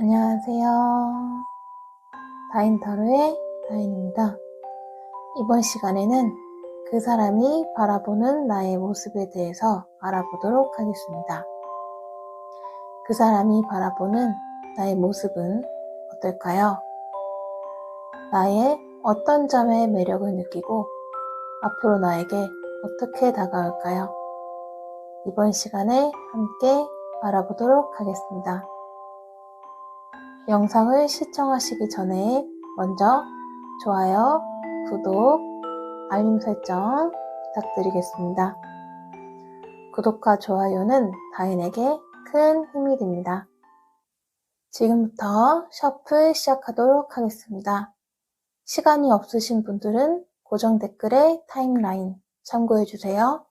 안녕하세요. 다인타로의 다인입니다. 이번 시간에는 그 사람이 바라보는 나의 모습에 대해서 알아보도록 하겠습니다. 그 사람이 바라보는 나의 모습은 어떨까요? 나의 어떤 점에 매력을 느끼고 앞으로 나에게 어떻게 다가올까요? 이번 시간에 함께 알아보도록 하겠습니다. 영상을 시청하시기 전에 먼저 좋아요, 구독, 알림 설정 부탁드리겠습니다. 구독과 좋아요는 다인에게 큰 힘이 됩니다. 지금부터 셔플 시작하도록 하겠습니다. 시간이 없으신 분들은 고정 댓글에 타임라인 참고해주세요.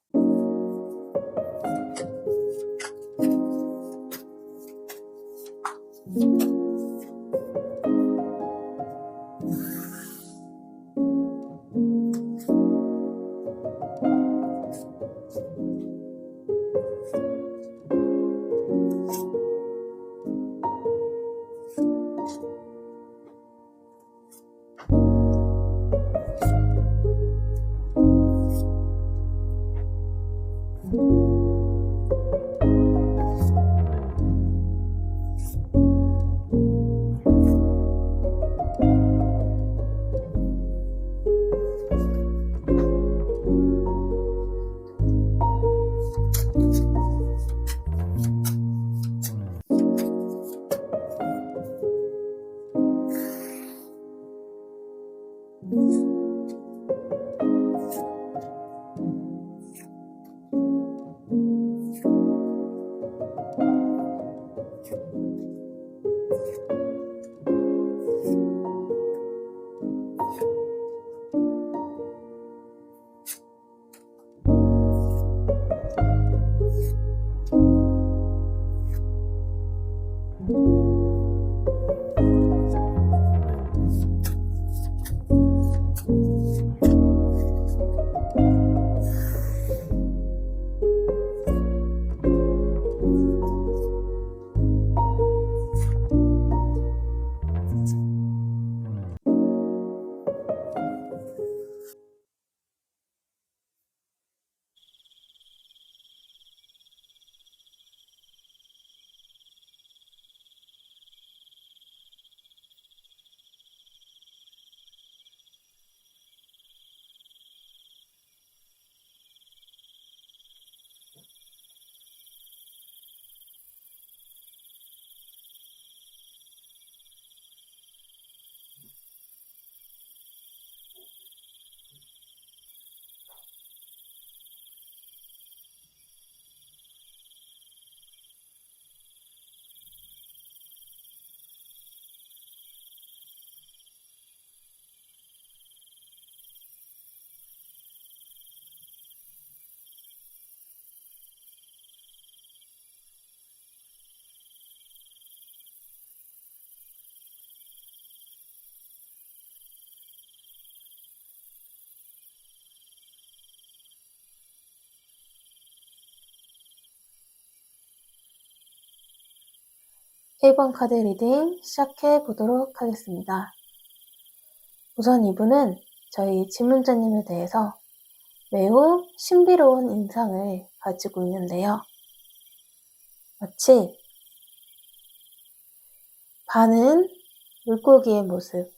(1번) 카드 리딩 시작해 보도록 하겠습니다. 우선 이분은 저희 지문자님에 대해서 매우 신비로운 인상을 가지고 있는데요. 마치 반은 물고기의 모습,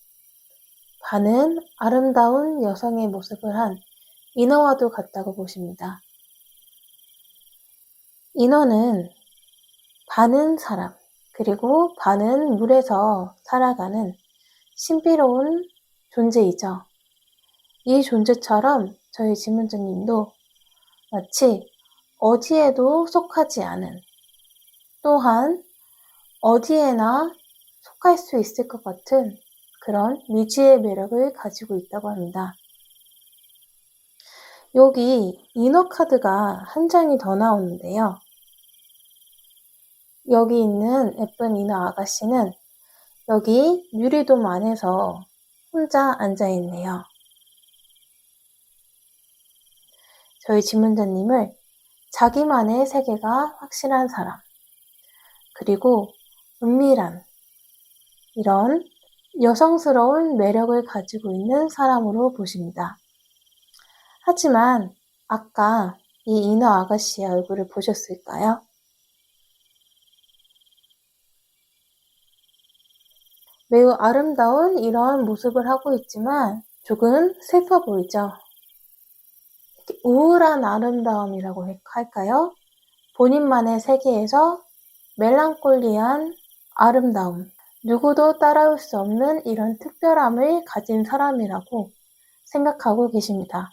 반은 아름다운 여성의 모습을 한 인어와도 같다고 보십니다. 인어는 반은 사람, 그리고 반은 물에서 살아가는 신비로운 존재이죠. 이 존재처럼 저희 지문자님도 마치 어디에도 속하지 않은, 또한 어디에나 속할 수 있을 것 같은 그런 미지의 매력을 가지고 있다고 합니다. 여기 인어 카드가 한 장이 더 나오는데요. 여기 있는 예쁜 인어 아가씨는 여기 유리돔 안에서 혼자 앉아있네요. 저희 지문자님을 자기만의 세계가 확실한 사람, 그리고 은밀한 이런 여성스러운 매력을 가지고 있는 사람으로 보십니다. 하지만 아까 이 인어 아가씨의 얼굴을 보셨을까요? 매우 아름다운 이런 모습을 하고 있지만 조금 슬퍼 보이죠? 우울한 아름다움이라고 할까요? 본인만의 세계에서 멜랑콜리한 아름다움, 누구도 따라올 수 없는 이런 특별함을 가진 사람이라고 생각하고 계십니다.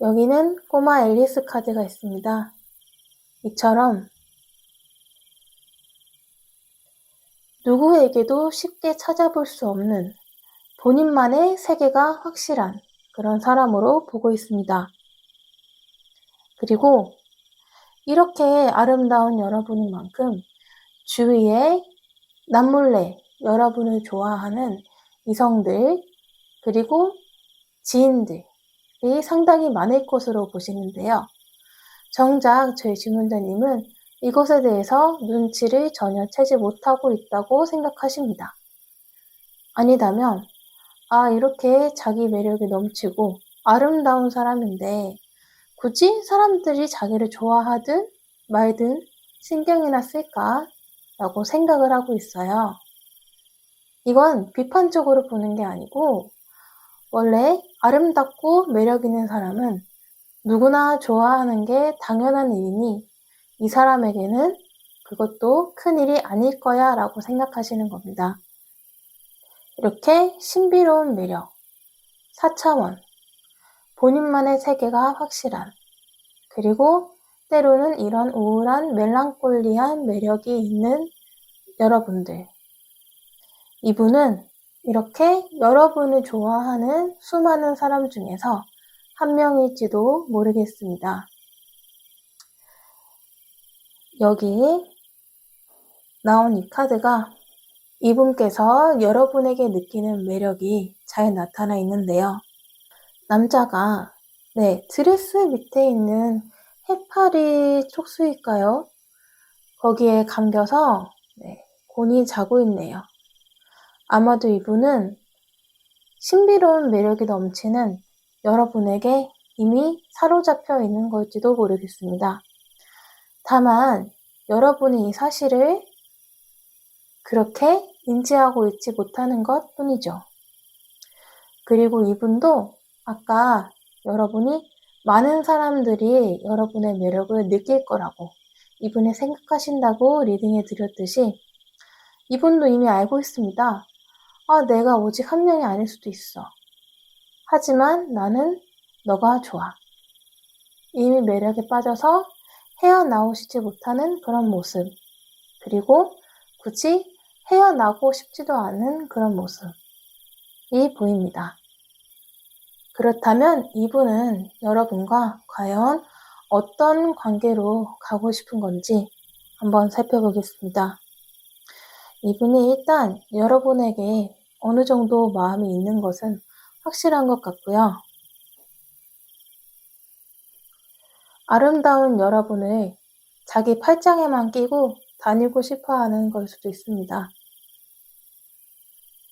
여기는 꼬마 앨리스 카드가 있습니다. 이처럼 누구에게도 쉽게 찾아볼 수 없는 본인만의 세계가 확실한 그런 사람으로 보고 있습니다. 그리고 이렇게 아름다운 여러분인 만큼 주위에 남몰래 여러분을 좋아하는 이성들 그리고 지인들이 상당히 많을 것으로 보시는데요. 정작 저희 질문자님은 이것에 대해서 눈치를 전혀 채지 못하고 있다고 생각하십니다. 아니다면 이렇게 자기 매력이 넘치고 아름다운 사람인데 굳이 사람들이 자기를 좋아하든 말든 신경이나 쓸까? 라고 생각을 하고 있어요. 이건 비판적으로 보는 게 아니고 원래 아름답고 매력 있는 사람은 누구나 좋아하는 게 당연한 일이니 이 사람에게는 그것도 큰일이 아닐 거야 라고 생각하시는 겁니다. 이렇게 신비로운 매력, 4차원, 본인만의 세계가 확실한, 그리고 때로는 이런 우울한 멜랑콜리한 매력이 있는 여러분들. 이분은 이렇게 여러분을 좋아하는 수많은 사람 중에서 한 명일지도 모르겠습니다. 여기 나온 이 카드가 이분께서 여러분에게 느끼는 매력이 잘 나타나 있는데요. 남자가 드레스 밑에 있는 해파리 촉수일까요? 거기에 감겨서 곤히 자고 있네요. 아마도 이분은 신비로운 매력이 넘치는 여러분에게 이미 사로잡혀 있는 걸지도 모르겠습니다. 다만 여러분이 이 사실을 그렇게 인지하고 있지 못하는 것 뿐이죠. 그리고 이분도 아까 여러분이 많은 사람들이 여러분의 매력을 느낄 거라고 이분이 생각하신다고 리딩해 드렸듯이 이분도 이미 알고 있습니다. 내가 오직 한 명이 아닐 수도 있어. 하지만 나는 너가 좋아. 이미 매력에 빠져서 헤어나오시지 못하는 그런 모습. 그리고 굳이 헤어나고 싶지도 않은 그런 모습이 보입니다. 그렇다면 이분은 여러분과 과연 어떤 관계로 가고 싶은 건지 한번 살펴보겠습니다. 이분이 일단 여러분에게 어느 정도 마음이 있는 것은 확실한 것 같고요. 아름다운 여러분을 자기 팔짱에만 끼고 다니고 싶어 하는 걸 수도 있습니다.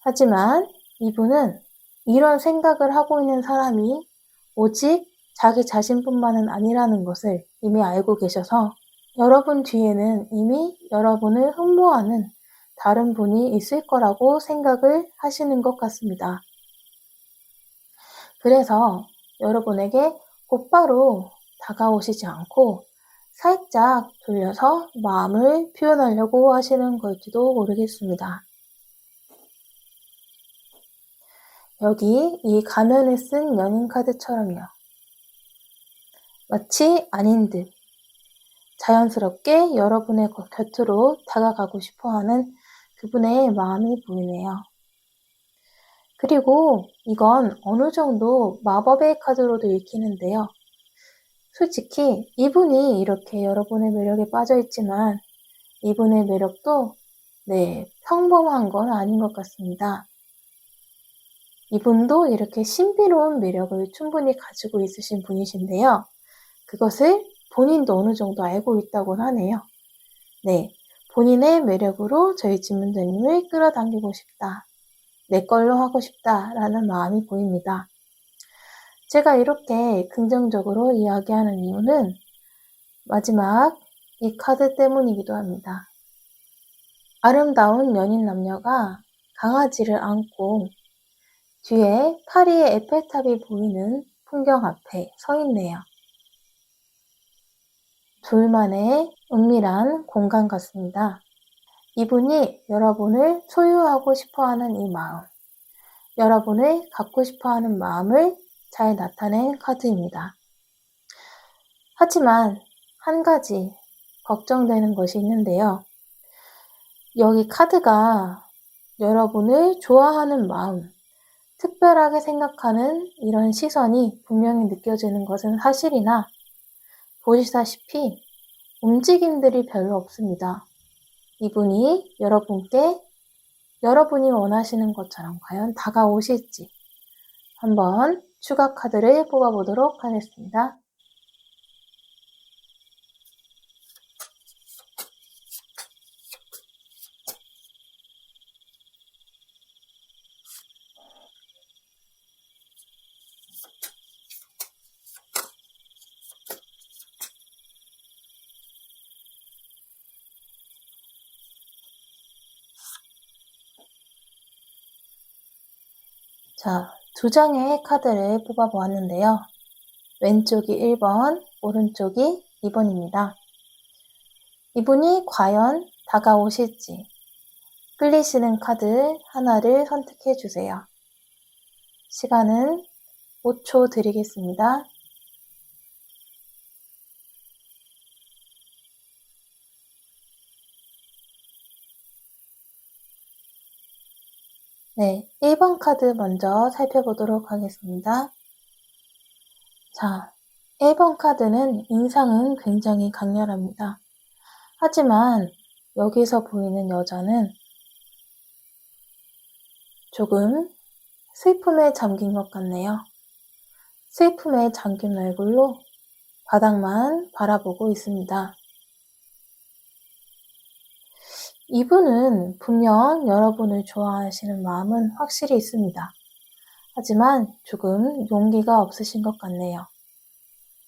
하지만 이분은 이런 생각을 하고 있는 사람이 오직 자기 자신뿐만은 아니라는 것을 이미 알고 계셔서 여러분 뒤에는 이미 여러분을 흠모하는 다른 분이 있을 거라고 생각을 하시는 것 같습니다. 그래서 여러분에게 곧바로 다가오시지 않고 살짝 돌려서 마음을 표현하려고 하시는 걸지도 모르겠습니다. 여기 이 가면을 쓴 연인 카드처럼요. 마치 아닌 듯 자연스럽게 여러분의 곁으로 다가가고 싶어하는 그분의 마음이 보이네요. 그리고 이건 어느 정도 마법의 카드로도 읽히는데요. 솔직히 이분이 이렇게 여러분의 매력에 빠져 있지만 이분의 매력도 평범한 건 아닌 것 같습니다. 이분도 이렇게 신비로운 매력을 충분히 가지고 있으신 분이신데요. 그것을 본인도 어느 정도 알고 있다고 하네요. 본인의 매력으로 저희 지문자님을 끌어당기고 싶다. 내 걸로 하고 싶다라는 마음이 보입니다. 제가 이렇게 긍정적으로 이야기하는 이유는 마지막 이 카드 때문이기도 합니다. 아름다운 연인 남녀가 강아지를 안고 뒤에 파리의 에펠탑이 보이는 풍경 앞에 서 있네요. 둘만의 은밀한 공간 같습니다. 이분이 여러분을 소유하고 싶어하는 이 마음, 여러분을 갖고 싶어하는 마음을 잘 나타낸 카드입니다. 하지만 한 가지 걱정되는 것이 있는데요. 여기 카드가 여러분을 좋아하는 마음, 특별하게 생각하는 이런 시선이 분명히 느껴지는 것은 사실이나 보시다시피 움직임들이 별로 없습니다. 이분이 여러분께 여러분이 원하시는 것처럼 과연 다가오실지 한번 추가 카드를 뽑아보도록 하겠습니다. 자, 두 장의 카드를 뽑아보았는데요. 왼쪽이 1번, 오른쪽이 2번입니다. 이분이 과연 다가오실지 끌리시는 카드 하나를 선택해 주세요. 시간은 5초 드리겠습니다. 네, 1번 카드 먼저 살펴보도록 하겠습니다. 자, 1번 카드는 인상은 굉장히 강렬합니다. 하지만 여기서 보이는 여자는 조금 슬픔에 잠긴 것 같네요. 슬픔에 잠긴 얼굴로 바닥만 바라보고 있습니다. 이분은 분명 여러분을 좋아하시는 마음은 확실히 있습니다. 하지만 조금 용기가 없으신 것 같네요.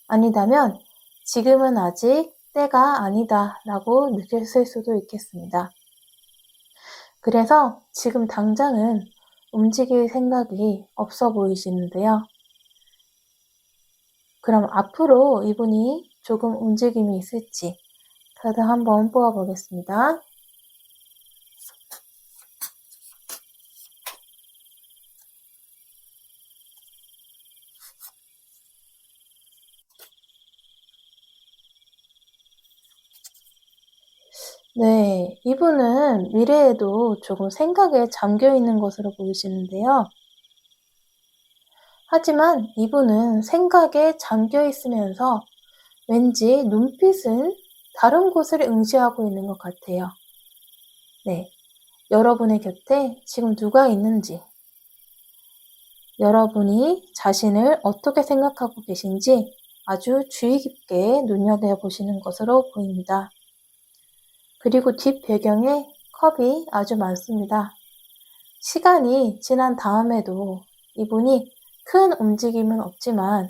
아니다면 지금은 아직 때가 아니다 라고 느꼈을 수도 있겠습니다. 그래서 지금 당장은 움직일 생각이 없어 보이시는데요. 그럼 앞으로 이분이 조금 움직임이 있을지 카드 한번 뽑아보겠습니다. 네, 이분은 미래에도 조금 생각에 잠겨 있는 것으로 보이시는데요. 하지만 이분은 생각에 잠겨 있으면서 왠지 눈빛은 다른 곳을 응시하고 있는 것 같아요. 네, 여러분의 곁에 지금 누가 있는지, 여러분이 자신을 어떻게 생각하고 계신지 아주 주의 깊게 눈여겨보시는 것으로 보입니다. 그리고 뒷 배경에 컵이 아주 많습니다. 시간이 지난 다음에도 이분이 큰 움직임은 없지만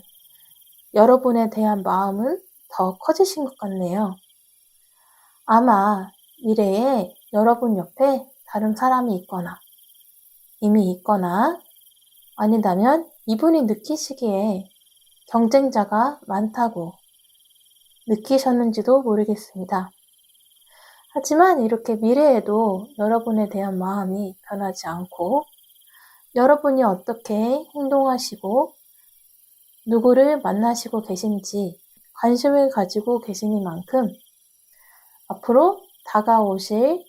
여러분에 대한 마음은 더 커지신 것 같네요. 아마 미래에 여러분 옆에 다른 사람이 있거나 이미 있거나 아니다면 이분이 느끼시기에 경쟁자가 많다고 느끼셨는지도 모르겠습니다. 하지만 이렇게 미래에도 여러분에 대한 마음이 변하지 않고 여러분이 어떻게 행동하시고 누구를 만나시고 계신지 관심을 가지고 계시니만큼 앞으로 다가오실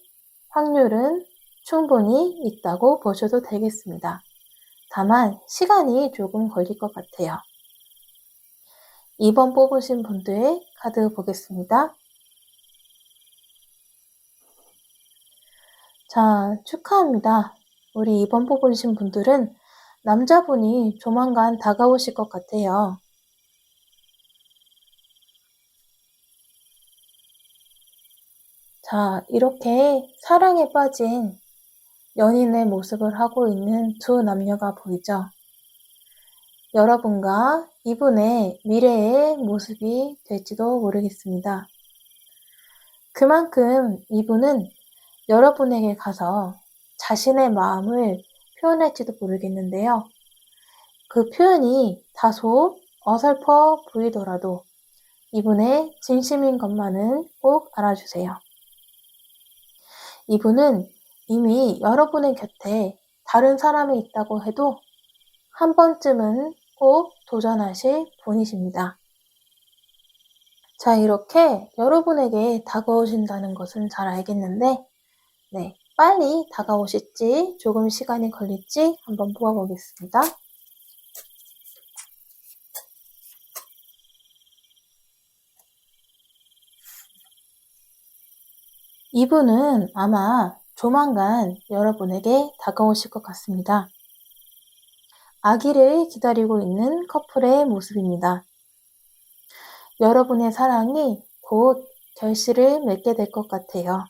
확률은 충분히 있다고 보셔도 되겠습니다. 다만 시간이 조금 걸릴 것 같아요. 2번 뽑으신 분들의 카드 보겠습니다. 자, 축하합니다. 우리 2번 뽑으신 분들은 남자분이 조만간 다가오실 것 같아요. 자, 이렇게 사랑에 빠진 연인의 모습을 하고 있는 두 남녀가 보이죠? 여러분과 이분의 미래의 모습이 될지도 모르겠습니다. 그만큼 이분은 여러분에게 가서 자신의 마음을 표현할지도 모르겠는데요. 그 표현이 다소 어설퍼 보이더라도 이분의 진심인 것만은 꼭 알아주세요. 이분은 이미 여러분의 곁에 다른 사람이 있다고 해도 한 번쯤은 꼭 도전하실 분이십니다. 자, 이렇게 여러분에게 다가오신다는 것은 잘 알겠는데, 빨리 다가오실지 조금 시간이 걸릴지 한번 보아보겠습니다. 이분은 아마 조만간 여러분에게 다가오실 것 같습니다. 아기를 기다리고 있는 커플의 모습입니다. 여러분의 사랑이 곧 결실을 맺게 될 것 같아요.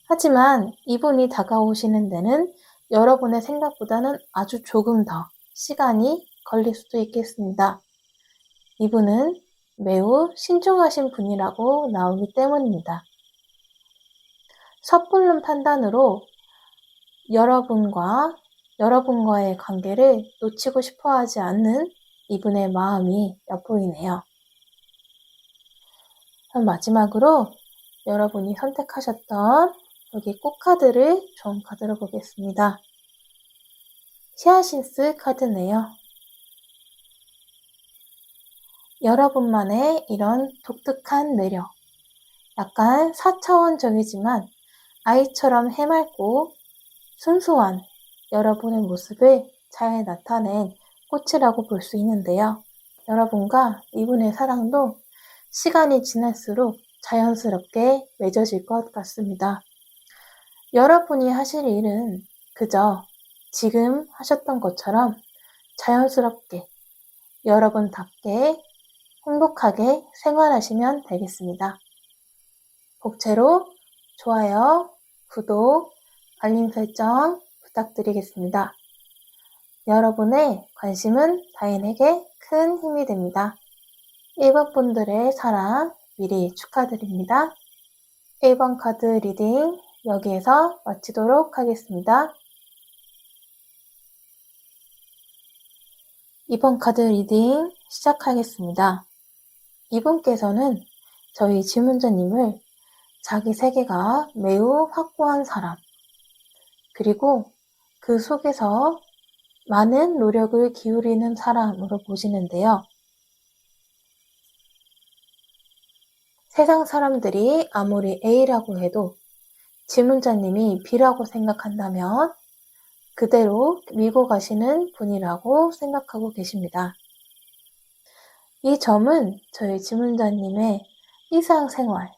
하지만 이분이 다가오시는 데는 여러분의 생각보다는 아주 조금 더 시간이 걸릴 수도 있겠습니다. 이분은 매우 신중하신 분이라고 나오기 때문입니다. 섣부른 판단으로 여러분과의 관계를 놓치고 싶어 하지 않는 이분의 마음이 엿보이네요. 그럼 마지막으로 여러분이 선택하셨던 여기 꽃카드를 좋은 카드로 보겠습니다. 히아신스 카드네요. 여러분만의 이런 독특한 매력, 약간 4차원적이지만 아이처럼 해맑고 순수한 여러분의 모습을 잘 나타낸 꽃이라고 볼 수 있는데요. 여러분과 이분의 사랑도 시간이 지날수록 자연스럽게 맺어질 것 같습니다. 여러분이 하실 일은 그저 지금 하셨던 것처럼 자연스럽게 여러분답게 행복하게 생활하시면 되겠습니다. 복채로 좋아요, 구독, 알림 설정 부탁드리겠습니다. 여러분의 관심은 다인에게 큰 힘이 됩니다. 1번 분들의 사랑 미리 축하드립니다. 1번 카드 리딩 여기에서 마치도록 하겠습니다. 2번 카드 리딩 시작하겠습니다. 이분께서는 저희 질문자님을 자기 세계가 매우 확고한 사람, 그리고 그 속에서 많은 노력을 기울이는 사람으로 보시는데요. 세상 사람들이 아무리 A라고 해도 질문자님이 B라고 생각한다면 그대로 밀고 가시는 분이라고 생각하고 계십니다. 이 점은 저희 질문자님의 일상생활,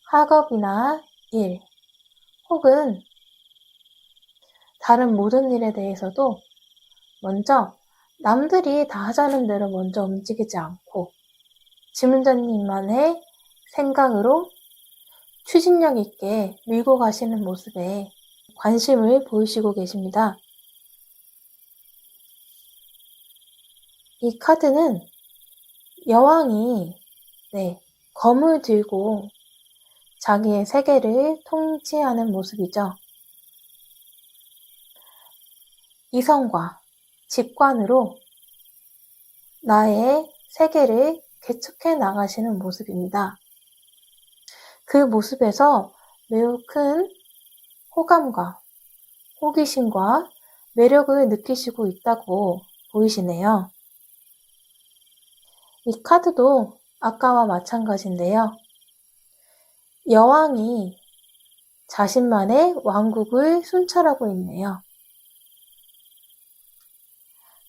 학업이나 일, 혹은 다른 모든 일에 대해서도 먼저 남들이 다 하자는 대로 먼저 움직이지 않고 질문자님만의 생각으로 추진력 있게 밀고 가시는 모습에 관심을 보이시고 계십니다. 이 카드는 여왕이 검을 들고 자기의 세계를 통치하는 모습이죠. 이성과 직관으로 나의 세계를 개척해 나가시는 모습입니다. 그 모습에서 매우 큰 호감과 호기심과 매력을 느끼시고 있다고 보이시네요. 이 카드도 아까와 마찬가지인데요. 여왕이 자신만의 왕국을 순찰하고 있네요.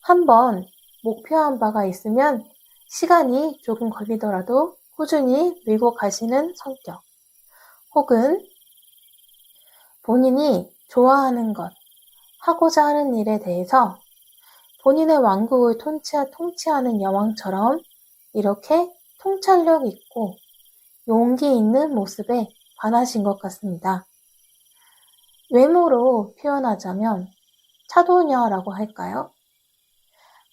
한번 목표한 바가 있으면 시간이 조금 걸리더라도 꾸준히 밀고 가시는 성격, 혹은 본인이 좋아하는 것, 하고자 하는 일에 대해서 본인의 왕국을 통치하는 여왕처럼 이렇게 통찰력 있고 용기 있는 모습에 반하신 것 같습니다. 외모로 표현하자면 차도녀라고 할까요?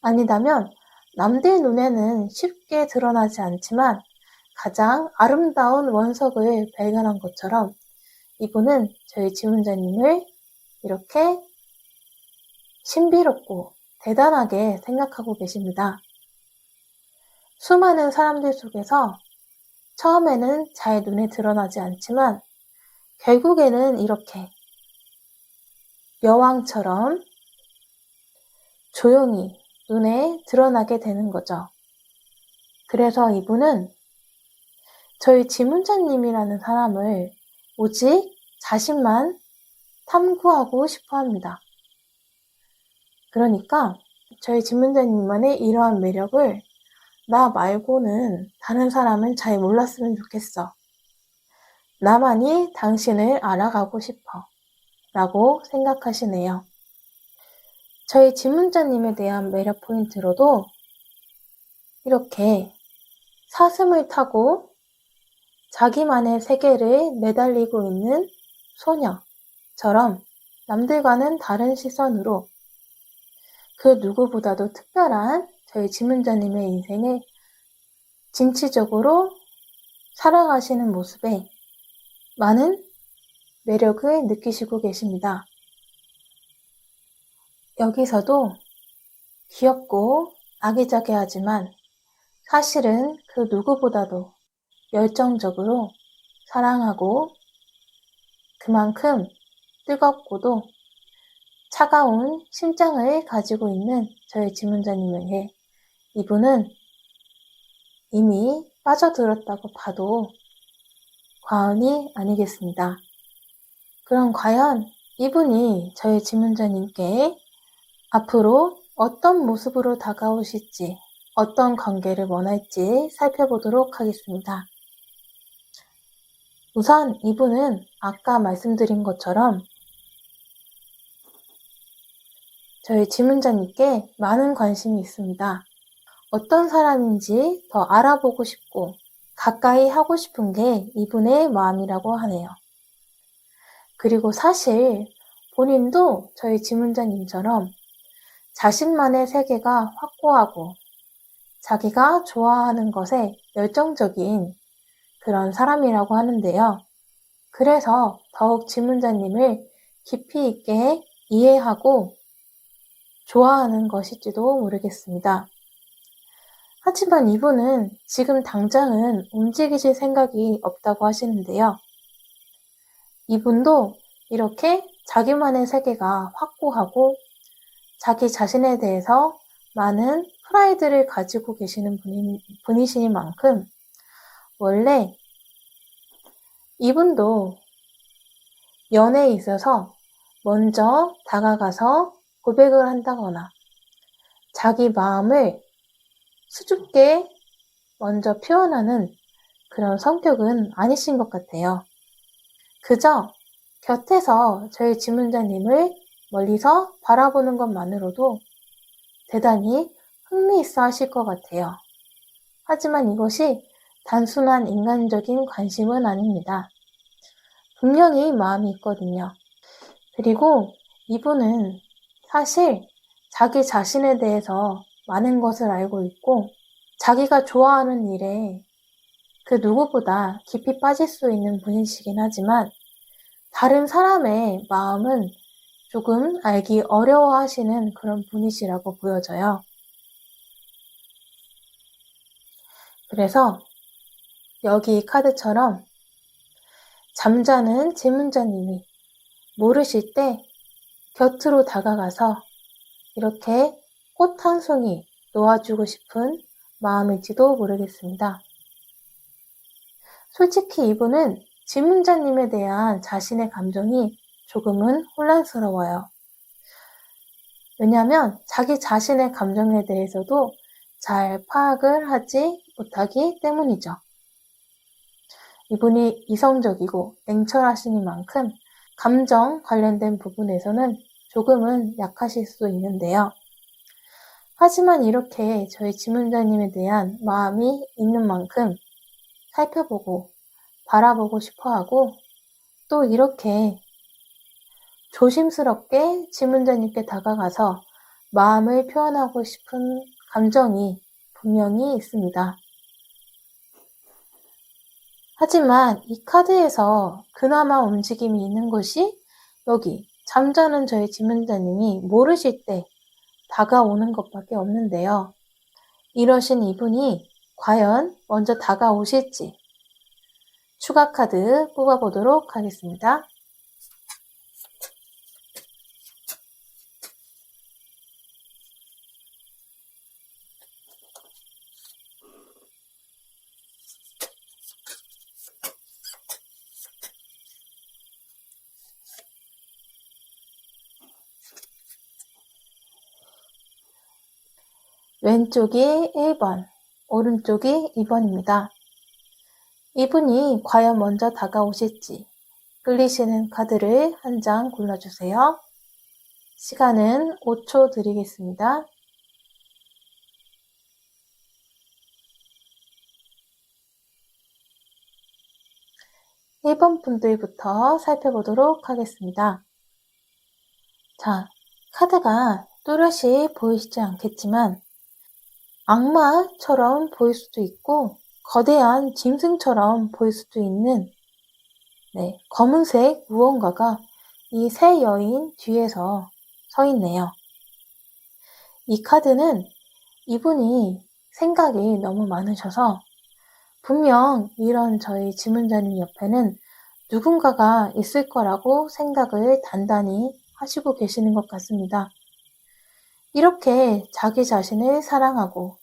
아니다면 남들 눈에는 쉽게 드러나지 않지만 가장 아름다운 원석을 발견한 것처럼 이분은 저희 지문자님을 이렇게 신비롭고 대단하게 생각하고 계십니다. 수많은 사람들 속에서 처음에는 잘 눈에 드러나지 않지만 결국에는 이렇게 여왕처럼 조용히 눈에 드러나게 되는 거죠. 그래서 이분은 저희 지문자님이라는 사람을 오직 자신만 탐구하고 싶어 합니다. 그러니까 저희 지문자님만의 이러한 매력을 나 말고는 다른 사람은 잘 몰랐으면 좋겠어. 나만이 당신을 알아가고 싶어. 라고 생각하시네요. 저희 지문자님에 대한 매력 포인트로도 이렇게 사슴을 타고 자기만의 세계를 내달리고 있는 소녀처럼 남들과는 다른 시선으로 그 누구보다도 특별한 저희 지문자님의 인생을 진취적으로 살아가시는 모습에 많은 매력을 느끼시고 계십니다. 여기서도 귀엽고 아기자기하지만 사실은 그 누구보다도 열정적으로 사랑하고 그만큼 뜨겁고도 차가운 심장을 가지고 있는 저희 지문자님에게 이분은 이미 빠져들었다고 봐도 과언이 아니겠습니다. 그럼 과연 이분이 저희 지문자님께 앞으로 어떤 모습으로 다가오실지, 어떤 관계를 원할지 살펴보도록 하겠습니다. 우선 이분은 아까 말씀드린 것처럼 저희 지문자님께 많은 관심이 있습니다. 어떤 사람인지 더 알아보고 싶고 가까이 하고 싶은 게 이분의 마음이라고 하네요. 그리고 사실 본인도 저희 지문자님처럼 자신만의 세계가 확고하고 자기가 좋아하는 것에 열정적인 그런 사람이라고 하는데요. 그래서 더욱 지문자님을 깊이 있게 이해하고 좋아하는 것일지도 모르겠습니다. 하지만 이분은 지금 당장은 움직이실 생각이 없다고 하시는데요. 이분도 이렇게 자기만의 세계가 확고하고 자기 자신에 대해서 많은 프라이드를 가지고 계시는 분이시니만큼 원래 이분도 연애에 있어서 먼저 다가가서 고백을 한다거나 자기 마음을 수줍게 먼저 표현하는 그런 성격은 아니신 것 같아요. 그저 곁에서 저희 지문자님을 멀리서 바라보는 것만으로도 대단히 흥미있어 하실 것 같아요. 하지만 이것이 단순한 인간적인 관심은 아닙니다. 분명히 마음이 있거든요. 그리고 이분은 사실 자기 자신에 대해서 많은 것을 알고 있고 자기가 좋아하는 일에 그 누구보다 깊이 빠질 수 있는 분이시긴 하지만 다른 사람의 마음은 조금 알기 어려워하시는 그런 분이시라고 보여져요. 그래서 여기 이 카드처럼 잠자는 지문자님이 모르실 때 곁으로 다가가서 이렇게 꽃 한 송이 놓아주고 싶은 마음일지도 모르겠습니다. 솔직히 이분은 지문자님에 대한 자신의 감정이 조금은 혼란스러워요. 왜냐하면 자기 자신의 감정에 대해서도 잘 파악을 하지 못하기 때문이죠. 이분이 이성적이고 냉철하시니만큼 감정 관련된 부분에서는 조금은 약하실 수 있는데요. 하지만 이렇게 저희 지문자님에 대한 마음이 있는 만큼 살펴보고 바라보고 싶어 하고 또 이렇게 조심스럽게 지문자님께 다가가서 마음을 표현하고 싶은 감정이 분명히 있습니다. 하지만 이 카드에서 그나마 움직임이 있는 것이 여기 잠자는 저희 지문자님이 모르실 때 다가오는 것밖에 없는데요. 이러신 이분이 과연 먼저 다가오실지 추가 카드 뽑아보도록 하겠습니다. 왼쪽이 1번, 오른쪽이 2번입니다. 이분이 과연 먼저 다가오실지 끌리시는 카드를 한 장 골라주세요. 시간은 5초 드리겠습니다. (1번) 분들부터 살펴보도록 하겠습니다. 자, 카드가 뚜렷이 보이시지 않겠지만 악마처럼 보일 수도 있고 거대한 짐승처럼 보일 수도 있는 검은색 무언가가 이 세 여인 뒤에서 서 있네요. 이 카드는 이분이 생각이 너무 많으셔서 분명 이런 저희 지문자님 옆에는 누군가가 있을 거라고 생각을 단단히 하시고 계시는 것 같습니다. 이렇게 자기 자신을 사랑하고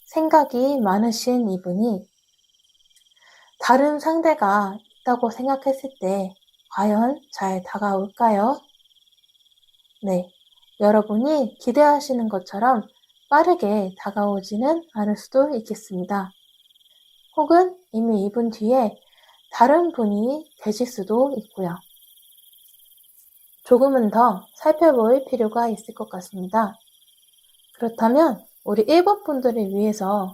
생각이 많으신 이분이 다른 상대가 있다고 생각했을 때 과연 잘 다가올까요? 네, 여러분이 기대하시는 것처럼 빠르게 다가오지는 않을 수도 있겠습니다. 혹은 이미 이분 뒤에 다른 분이 계실 수도 있고요. 조금은 더 살펴볼 필요가 있을 것 같습니다. 그렇다면 우리 1번 분들을 위해서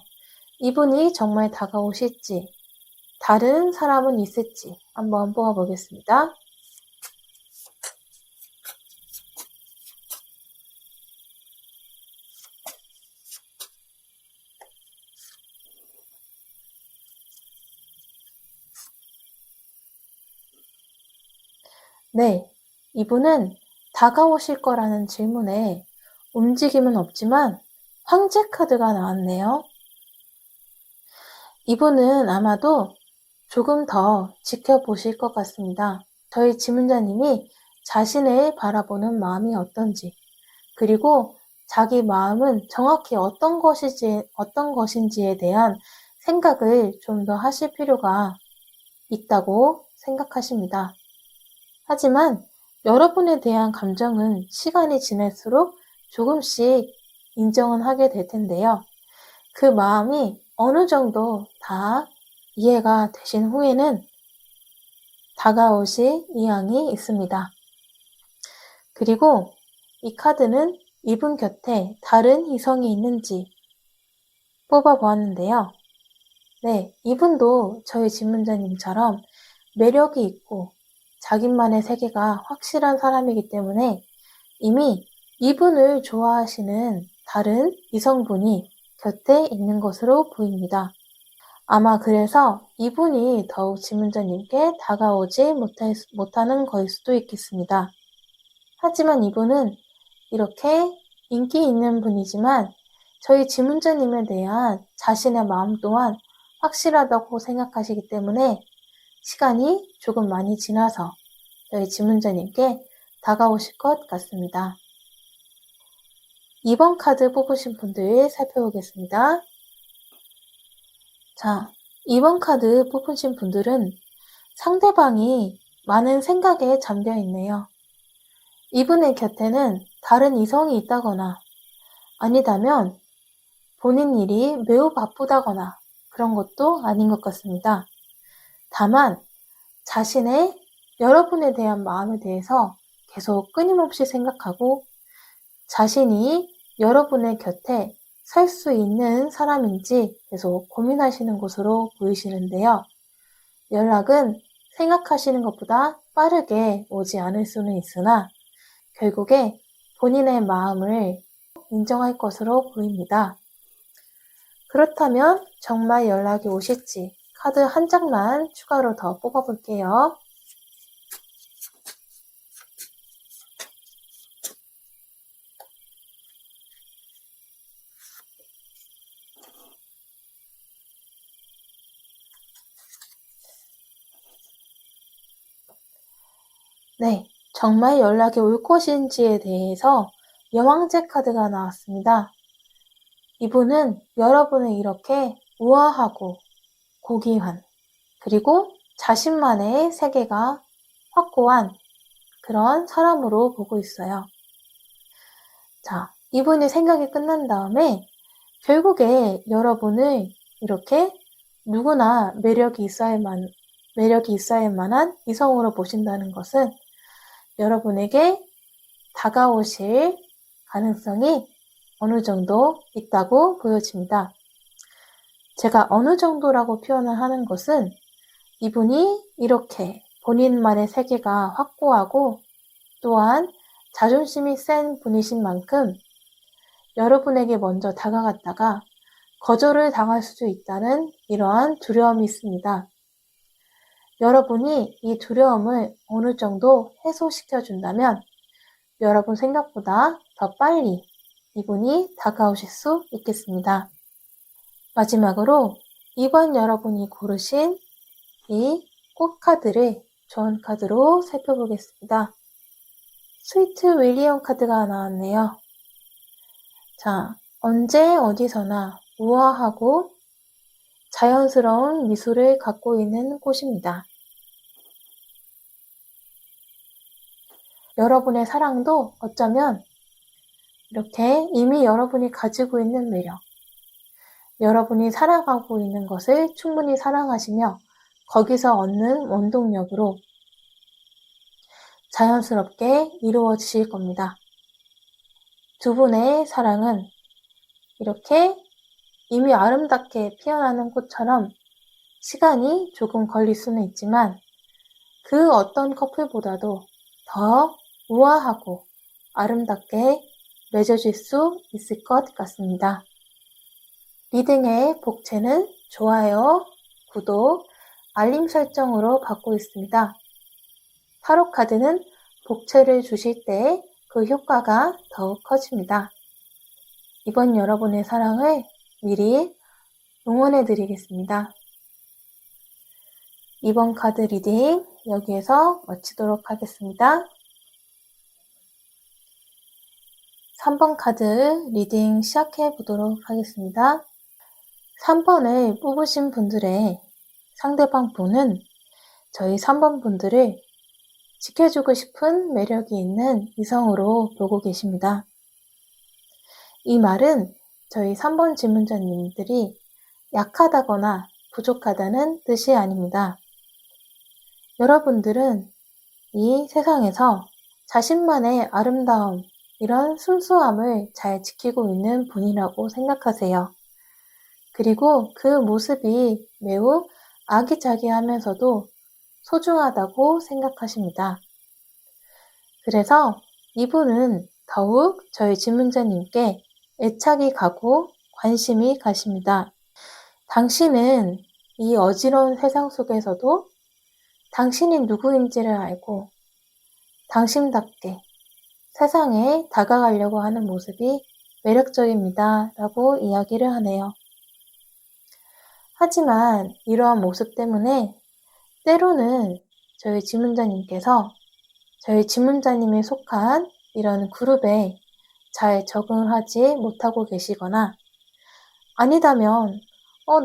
이분이 정말 다가오실지 다른 사람은 있을지 한번 뽑아보겠습니다. 네, 이분은 다가오실 거라는 질문에 움직임은 없지만 황제 카드가 나왔네요. 이분은 아마도 조금 더 지켜보실 것 같습니다. 저희 지문자님이 자신을 바라보는 마음이 어떤지, 그리고 자기 마음은 정확히 어떤 것인지에 대한 생각을 좀 더 하실 필요가 있다고 생각하십니다. 하지만 여러분에 대한 감정은 시간이 지날수록 조금씩 인정은 하게 될 텐데요. 그 마음이 어느 정도 다 이해가 되신 후에는 다가오실 의향이 있습니다. 그리고 이 카드는 이분 곁에 다른 이성이 있는지 뽑아보았는데요. 네, 이분도 저희 지문자님처럼 매력이 있고 자기만의 세계가 확실한 사람이기 때문에 이미 이분을 좋아하시는 다른 이성분이 곁에 있는 것으로 보입니다. 아마 그래서 이분이 더욱 지문자님께 다가오지 못하는 거일 수도 있겠습니다. 하지만 이분은 이렇게 인기 있는 분이지만 저희 지문자님에 대한 자신의 마음 또한 확실하다고 생각하시기 때문에 시간이 조금 많이 지나서 저희 지문자님께 다가오실 것 같습니다. 2번 카드 뽑으신 분들 살펴보겠습니다. 자, 2번 카드 뽑으신 분들은 상대방이 많은 생각에 잠겨 있네요. 이분의 곁에는 다른 이성이 있다거나 아니다면 본인 일이 매우 바쁘다거나 그런 것도 아닌 것 같습니다. 다만 자신의 여러분에 대한 마음에 대해서 계속 끊임없이 생각하고 자신이 여러분의 곁에 설 수 있는 사람인지 계속 고민하시는 것으로 보이시는데요. 연락은 생각하시는 것보다 빠르게 오지 않을 수는 있으나 결국에 본인의 마음을 인정할 것으로 보입니다. 그렇다면 정말 연락이 오실지 카드 한 장만 추가로 더 뽑아볼게요. 네, 정말 연락이 올 것인지에 대해서 여왕제 카드가 나왔습니다. 이분은 여러분을 이렇게 우아하고 고귀한 그리고 자신만의 세계가 확고한 그런 사람으로 보고 있어요. 자, 이분이 생각이 끝난 다음에 결국에 여러분을 이렇게 누구나 매력이 있어야 만한 이성으로 보신다는 것은 여러분에게 다가오실 가능성이 어느 정도 있다고 보여집니다. 제가 어느 정도라고 표현을 하는 것은 이분이 이렇게 본인만의 세계가 확고하고 또한 자존심이 센 분이신 만큼 여러분에게 먼저 다가갔다가 거절을 당할 수도 있다는 이러한 두려움이 있습니다. 여러분이 이 두려움을 어느 정도 해소시켜준다면 여러분 생각보다 더 빨리 이분이 다가오실 수 있겠습니다. 마지막으로 이번 여러분이 고르신 이 꽃카드를 좋은 카드로 살펴보겠습니다. 스위트 윌리엄 카드가 나왔네요. 자, 언제 어디서나 우아하고 자연스러운 미소를 갖고 있는 꽃입니다. 여러분의 사랑도 어쩌면 이렇게 이미 여러분이 가지고 있는 매력, 여러분이 살아가고 있는 것을 충분히 사랑하시며 거기서 얻는 원동력으로 자연스럽게 이루어지실 겁니다. 두 분의 사랑은 이렇게 이미 아름답게 피어나는 꽃처럼 시간이 조금 걸릴 수는 있지만 그 어떤 커플보다도 더 우아하고 아름답게 맺어질 수 있을 것 같습니다. 리딩의 복채는 좋아요, 구독, 알림 설정으로 받고 있습니다. 타로 카드는 복채를 주실 때 그 효과가 더욱 커집니다. 이번 여러분의 사랑을 미리 응원해 드리겠습니다. 이번 카드 리딩 여기에서 마치도록 하겠습니다. 3번 카드 리딩 시작해 보도록 하겠습니다. 3번을 뽑으신 분들의 상대방 분은 저희 3번 분들을 지켜주고 싶은 매력이 있는 이성으로 보고 계십니다. 이 말은 저희 3번 질문자님들이 약하다거나 부족하다는 뜻이 아닙니다. 여러분들은 이 세상에서 자신만의 아름다움, 이런 순수함을 잘 지키고 있는 분이라고 생각하세요. 그리고 그 모습이 매우 아기자기하면서도 소중하다고 생각하십니다. 그래서 이분은 더욱 저희 질문자님께 애착이 가고 관심이 가십니다. 당신은 이 어지러운 세상 속에서도 당신이 누구인지를 알고 당신답게 세상에 다가가려고 하는 모습이 매력적입니다. 라고 이야기를 하네요. 하지만 이러한 모습 때문에 때로는 저희 질문자님께서 저희 질문자님에 속한 이런 그룹에 잘 적응하지 못하고 계시거나 아니다면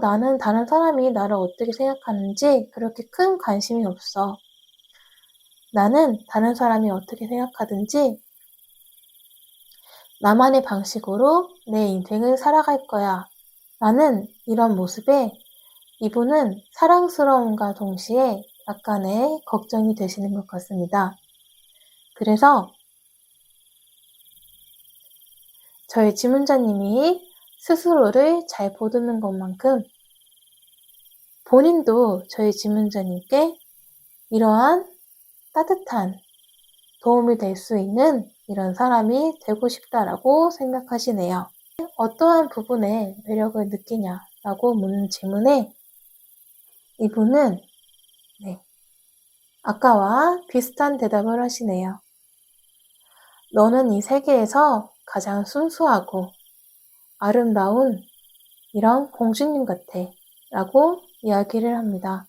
나는 다른 사람이 나를 어떻게 생각하는지 그렇게 큰 관심이 없어. 나는 다른 사람이 어떻게 생각하든지 나만의 방식으로 내 인생을 살아갈 거야. 라는 이런 모습에 이분은 사랑스러움과 동시에 약간의 걱정이 되시는 것 같습니다. 그래서 저희 질문자님이 스스로를 잘 보듬는 것만큼 본인도 저희 질문자님께 이러한 따뜻한 도움이 될 수 있는 이런 사람이 되고 싶다라고 생각하시네요. 어떠한 부분에 매력을 느끼냐라고 묻는 질문에 이분은 아까와 비슷한 대답을 하시네요. 너는 이 세계에서 가장 순수하고 아름다운 이런 공주님 같아 라고 이야기를 합니다.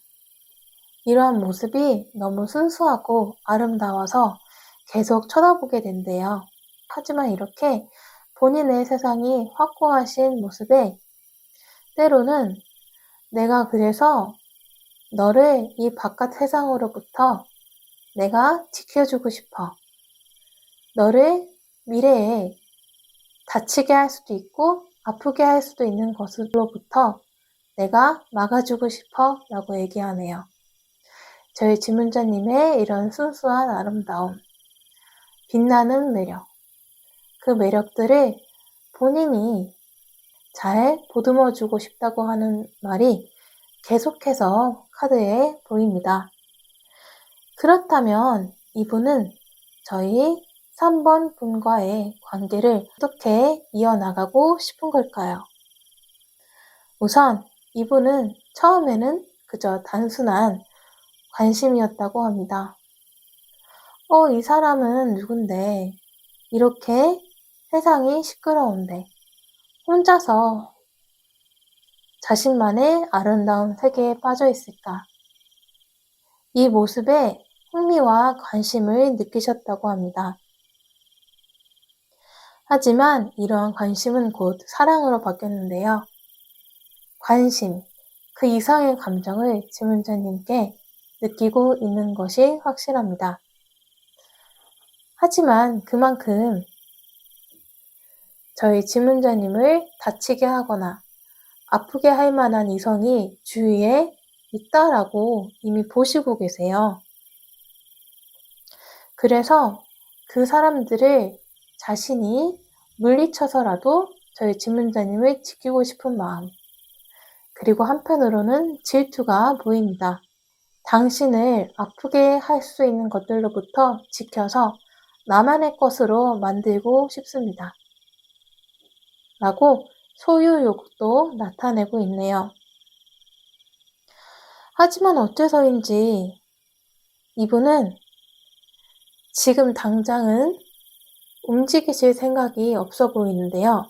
이러한 모습이 너무 순수하고 아름다워서 계속 쳐다보게 된대요. 하지만 이렇게 본인의 세상이 확고하신 모습에 때로는 내가 그래서 너를 이 바깥 세상으로부터 내가 지켜주고 싶어. 너를 미래에 다치게 할 수도 있고 아프게 할 수도 있는 것으로부터 내가 막아주고 싶어 라고 얘기하네요. 저희 질문자님의 이런 순수한 아름다움, 빛나는 매력, 그 매력들을 본인이 잘 보듬어주고 싶다고 하는 말이 계속해서 카드에 보입니다. 그렇다면 이분은 저희 3번 분과의 관계를 어떻게 이어나가고 싶은 걸까요? 우선 이분은 처음에는 그저 단순한 관심이었다고 합니다. 이 사람은 누군데 이렇게 세상이 시끄러운데 혼자서 자신만의 아름다운 세계에 빠져 있을까? 이 모습에 흥미와 관심을 느끼셨다고 합니다. 하지만 이러한 관심은 곧 사랑으로 바뀌었는데요. 관심, 그 이상의 감정을 질문자님께 느끼고 있는 것이 확실합니다. 하지만 그만큼 저희 질문자님을 다치게 하거나 아프게 할 만한 이성이 주위에 있다라고 이미 보시고 계세요. 그래서 그 사람들을 자신이 물리쳐서라도 저희 질문자님을 지키고 싶은 마음, 그리고 한편으로는 질투가 보입니다. 당신을 아프게 할 수 있는 것들로부터 지켜서 나만의 것으로 만들고 싶습니다. 라고 소유욕도 나타내고 있네요. 하지만 어째서인지 이분은 지금 당장은 움직이실 생각이 없어 보이는데요.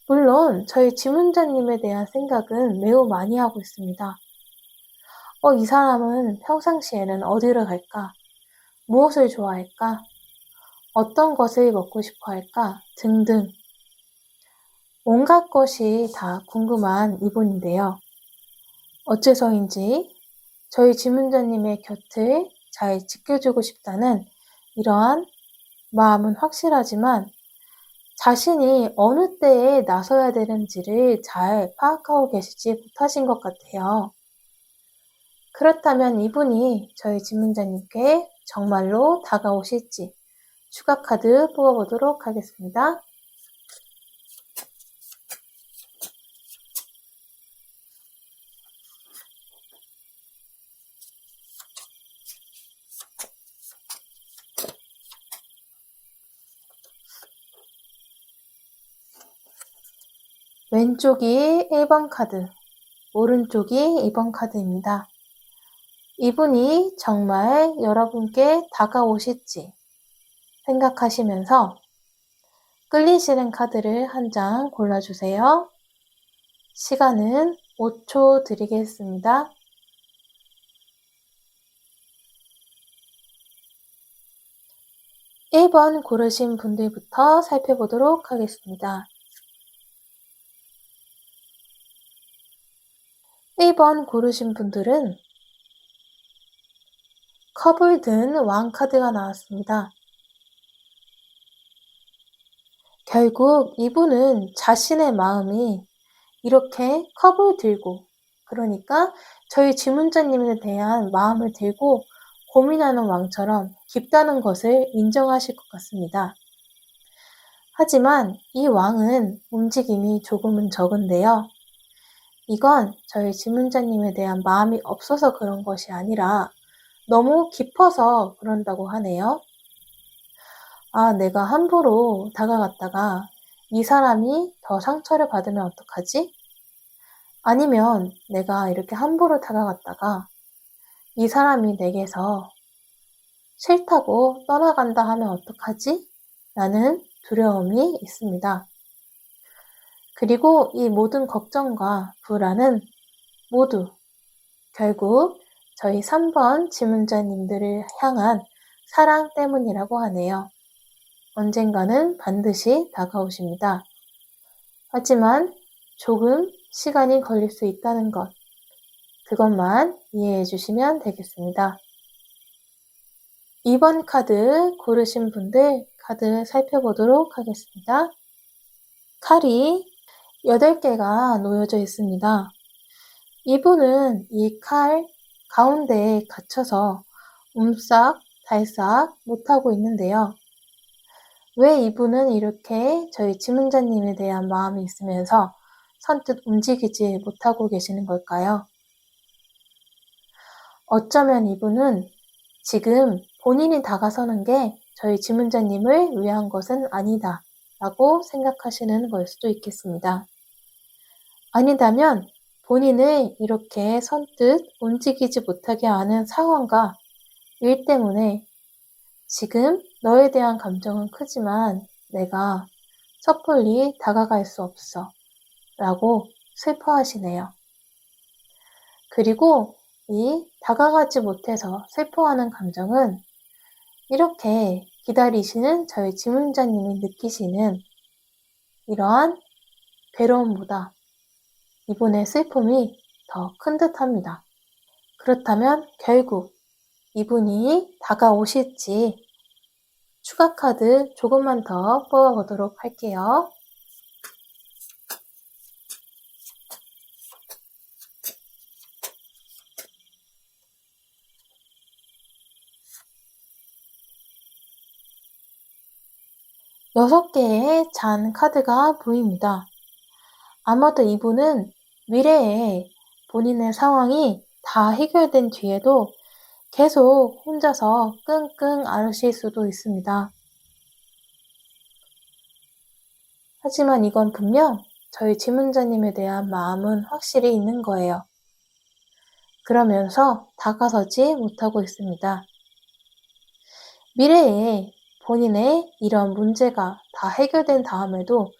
물론 저희 지문자님에 대한 생각은 매우 많이 하고 있습니다. 이 사람은 평상시에는 어디를 갈까? 무엇을 좋아할까? 어떤 것을 먹고 싶어 할까? 등등 온갖 것이 다 궁금한 이분인데요. 어째서인지 저희 지문자님의 곁을 잘 지켜주고 싶다는 이러한 마음은 확실하지만 자신이 어느 때에 나서야 되는지를 잘 파악하고 계시지 못하신 것 같아요. 그렇다면 이분이 저희 질문자님께 정말로 다가오실지 추가 카드 뽑아보도록 하겠습니다. 왼쪽이 1번 카드, 오른쪽이 2번 카드입니다. 이분이 정말 여러분께 다가오실지 생각하시면서 끌리시는 카드를 한 장 골라주세요. 시간은 5초 드리겠습니다. (1번) 고르신 분들부터 살펴보도록 하겠습니다. 1번 고르신 분들은 컵을 든 왕 카드가 나왔습니다. 결국 이분은 자신의 마음이 이렇게 컵을 들고, 그러니까 저희 질문자님에 대한 마음을 들고 고민하는 왕처럼 깊다는 것을 인정하실 것 같습니다. 하지만 이 왕은 움직임이 조금은 적은데요. 이건 저희 지문자님에 대한 마음이 없어서 그런 것이 아니라 너무 깊어서 그런다고 하네요. 아, 내가 함부로 다가갔다가 이 사람이 더 상처를 받으면 어떡하지? 아니면 내가 이렇게 함부로 다가갔다가 이 사람이 내게서 싫다고 떠나간다 하면 어떡하지? 라는 두려움이 있습니다. 그리고 이 모든 걱정과 불안은 모두 결국 저희 3번 지문자님들을 향한 사랑 때문이라고 하네요. 언젠가는 반드시 다가오십니다. 하지만 조금 시간이 걸릴 수 있다는 것, 그것만 이해해 주시면 되겠습니다. 2번 카드 고르신 분들 카드 살펴보도록 하겠습니다. 칼이 8개가 놓여져 있습니다. 이분은 이 칼 가운데에 갇혀서 옴싹달싹 못하고 있는데요. 왜 이분은 이렇게 저희 지문자님에 대한 마음이 있으면서 선뜻 움직이지 못하고 계시는 걸까요? 어쩌면 이분은 지금 본인이 다가서는 게 저희 지문자님을 위한 것은 아니다 라고 생각하시는 걸 수도 있겠습니다. 아니다면 본인을 이렇게 선뜻 움직이지 못하게 하는 상황과 일 때문에 지금 너에 대한 감정은 크지만 내가 섣불리 다가갈 수 없어 라고 슬퍼하시네요. 그리고 이 다가가지 못해서 슬퍼하는 감정은 이렇게 기다리시는 저희 지문자님이 느끼시는 이러한 괴로움보다 이분의 슬픔이 더 큰 듯합니다. 그렇다면 결국 이분이 다가오실지 추가 카드 조금만 더 뽑아보도록 할게요. 여섯 개의 잔 카드가 보입니다. 아마도 이분은 미래에 본인의 상황이 다 해결된 뒤에도 계속 혼자서 끙끙 앓으실 수도 있습니다. 하지만 이건 분명 저희 지문자님에 대한 마음은 확실히 있는 거예요. 그러면서 다가서지 못하고 있습니다. 미래에 본인의 이런 문제가 다 해결된 다음에도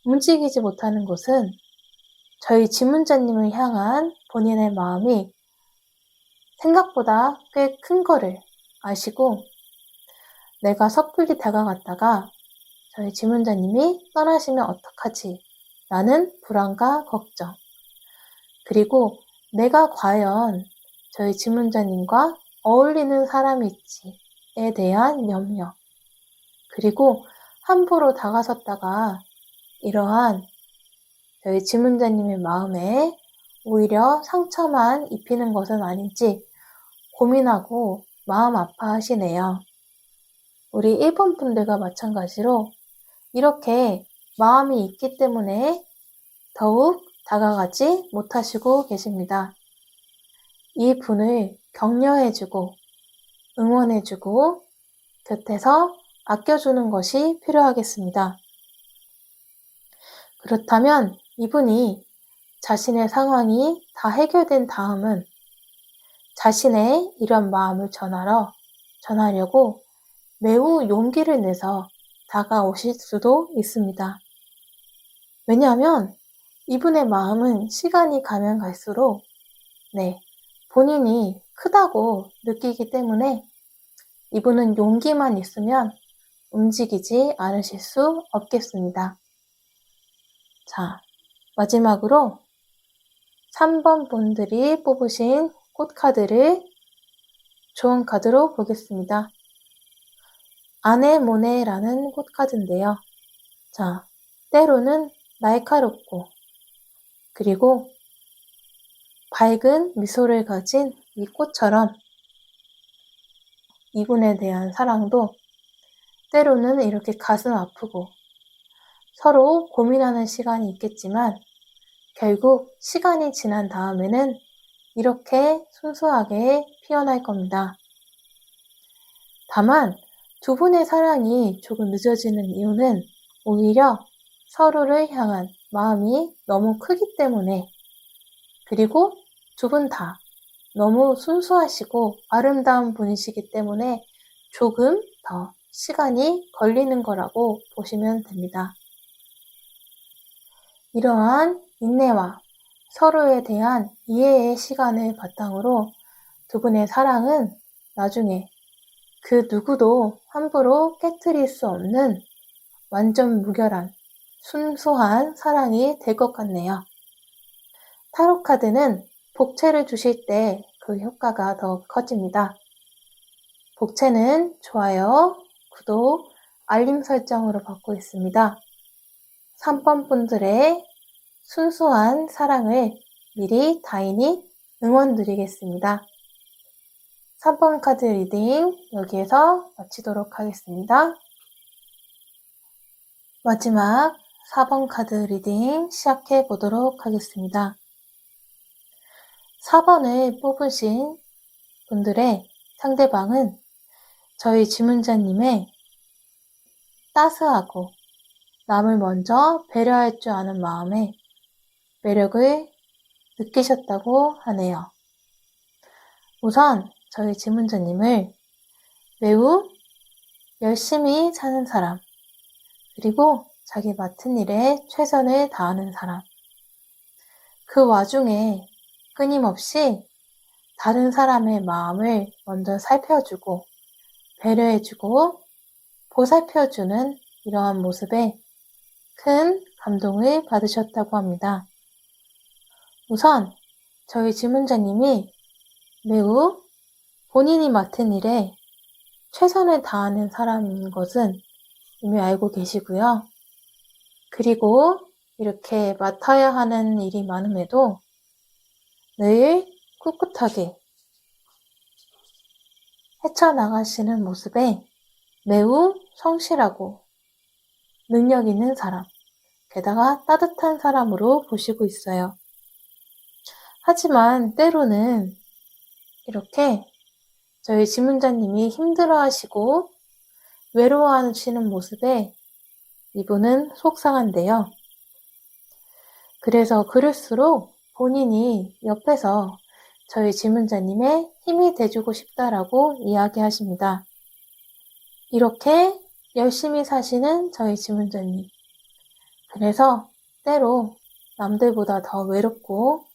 움직이지 못하는 것은 저희 지문자님을 향한 본인의 마음이 생각보다 꽤 큰 거를 아시고 내가 섣불리 다가갔다가 저희 지문자님이 떠나시면 어떡하지? 라는 불안과 걱정. 그리고 내가 과연 저희 지문자님과 어울리는 사람일지에 대한 염려. 그리고 함부로 다가섰다가 이러한 저희 지문자님의 마음에 오히려 상처만 입히는 것은 아닌지 고민하고 마음 아파하시네요. 우리 1번 분들과 마찬가지로 이렇게 마음이 있기 때문에 더욱 다가가지 못하시고 계십니다. 이 분을 격려해주고 응원해주고 곁에서 아껴주는 것이 필요하겠습니다. 그렇다면 이분이 자신의 상황이 다 해결된 다음은 자신의 이런 마음을 전하려고 매우 용기를 내서 다가오실 수도 있습니다. 왜냐하면 이분의 마음은 시간이 가면 갈수록 본인이 크다고 느끼기 때문에 이분은 용기만 있으면 움직이지 않으실 수 없겠습니다. 자, 마지막으로 3번 분들이 뽑으신 꽃카드를 좋은 카드로 보겠습니다. 아네모네라는 꽃카드인데요. 자, 때로는 날카롭고 그리고 밝은 미소를 가진 이 꽃처럼 이분에 대한 사랑도 때로는 이렇게 가슴 아프고 서로 고민하는 시간이 있겠지만 결국 시간이 지난 다음에는 이렇게 순수하게 피어날 겁니다. 다만 두 분의 사랑이 조금 늦어지는 이유는 오히려 서로를 향한 마음이 너무 크기 때문에, 그리고 두 분 다 너무 순수하시고 아름다운 분이시기 때문에 조금 더 시간이 걸리는 거라고 보시면 됩니다. 이러한 인내와 서로에 대한 이해의 시간을 바탕으로 두 분의 사랑은 나중에 그 누구도 함부로 깨트릴 수 없는 완전 무결한 순수한 사랑이 될 것 같네요. 타로 카드는 복채를 주실 때 그 효과가 더 커집니다. 복채는 좋아요, 구독, 알림 설정으로 받고 있습니다. 3번 분들의 순수한 사랑을 미리 다인히 응원드리겠습니다. 3번 카드 리딩 여기에서 마치도록 하겠습니다. 마지막 4번 카드 리딩 시작해 보도록 하겠습니다. 4번을 뽑으신 분들의 상대방은 저희 지문자님의 따스하고 남을 먼저 배려할 줄 아는 마음에 매력을 느끼셨다고 하네요. 우선 저희 지문자님을 매우 열심히 사는 사람, 그리고 자기 맡은 일에 최선을 다하는 사람, 그 와중에 끊임없이 다른 사람의 마음을 먼저 살펴주고 배려해주고 보살펴주는 이러한 모습에 큰 감동을 받으셨다고 합니다. 우선 저희 지문자님이 매우 본인이 맡은 일에 최선을 다하는 사람인 것은 이미 알고 계시고요. 그리고 이렇게 맡아야 하는 일이 많음에도 늘 꿋꿋하게 헤쳐나가시는 모습에 매우 성실하고 능력 있는 사람, 게다가 따뜻한 사람으로 보시고 있어요. 하지만 때로는 이렇게 저희 지문자님이 힘들어하시고 외로워하시는 모습에 이분은 속상한데요. 그래서 그럴수록 본인이 옆에서 저희 지문자님의 힘이 돼주고 싶다라고 이야기하십니다. 이렇게 열심히 사시는 저희 지문자님. 그래서 때로 남들보다 더 외롭고